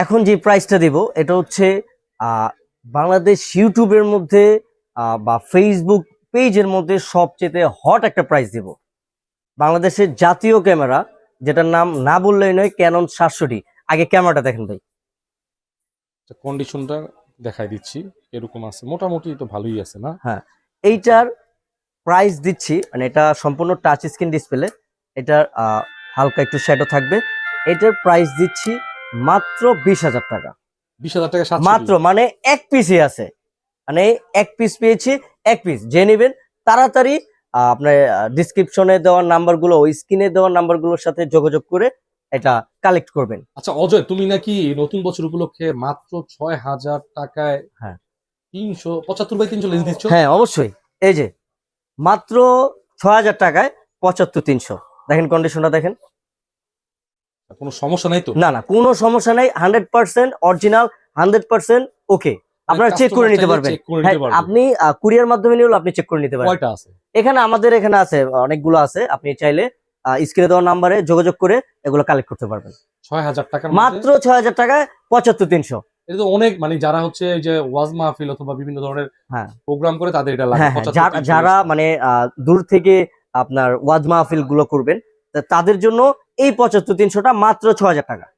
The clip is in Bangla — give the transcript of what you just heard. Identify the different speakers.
Speaker 1: এখন যে প্রাইসটা দেব এটা হচ্ছে বাংলাদেশ ইউটিউবের মধ্যে বা ফেসবুক পেজের মধ্যে সবচেয়ে হট একটা প্রাইস দেব। বাংলাদেশের জাতীয় ক্যামেরা, যেটার নাম না বললেই নয়, ক্যানন 700D। আগে ক্যামেরাটা দেখেন ভাই।
Speaker 2: কন্ডিশনটা দেখাই দিচ্ছি, এরকম আছে, মোটামুটি তো ভালোই আছে না?
Speaker 1: হ্যাঁ, এইটার প্রাইস দিচ্ছি, মানে এটা সম্পূর্ণ টাচ স্ক্রিন ডিসপ্লে, এটার হালকা একটু শ্যাডো থাকবে। এটার প্রাইস দিচ্ছি মাত্র 20,000 টাকা।
Speaker 2: 20,000 টাকা 700
Speaker 1: মাত্র, মানে এক পিসই আছে, মানে এক পিস পেয়েছি, এক পিস যে নেবেন তাড়াতাড়ি আপনার ডিসক্রিপশনে দেওয়ার নাম্বারগুলো, ওই স্ক্রিনে দেওয়ার নাম্বারগুলোর সাথে যোগাযোগ করে এটা কালেক্ট করবেন।
Speaker 2: আচ্ছা অজয়, তুমি নাকি নতুন বছর উপলক্ষে মাত্র 6,000 টাকায়
Speaker 1: হ্যাঁ
Speaker 2: 375x300 লেন্স দিচ্ছ?
Speaker 1: হ্যাঁ অবশ্যই, এই যে মাত্র 6,000 টাকায় 75-300। দেখেন কন্ডিশনটা দেখেন।
Speaker 2: কোনো সমস্যা নাই তো?
Speaker 1: না না, কোনো সমস্যা নাই, 100% অরিজিনাল, 100% ওকে। আপনারা চেক করে নিতে পারবেন। হ্যাঁ, আপনি কুরিয়ার মাধ্যমে নিলেও আপনি চেক করে নিতে পারবেন।
Speaker 2: কয়টা আছে
Speaker 1: এখানে? আমাদের এখানে আছে, অনেকগুলো আছে। আপনি চাইলে স্ক্রিনে দেওয়া নাম্বারে যোগাযোগ করে এগুলো কালেক্ট করতে পারবেন।
Speaker 2: 6,000 টাকার
Speaker 1: মাত্র 6,000 টাকায় 75-300।
Speaker 2: এটা তো অনেক, মানে যারা হচ্ছে এই যে ওয়াজ মাহফিল অথবা বিভিন্ন ধরনের
Speaker 1: হ্যাঁ
Speaker 2: প্রোগ্রাম করে তাদের এটা লাগে।
Speaker 1: হ্যাঁ হ্যাঁ, যারা মানে দূর থেকে আপনার ওয়াজ মাহফিল গুলো করবেন, তাদের জন্য এই 75-300টা মাত্র 6,000 টাকা।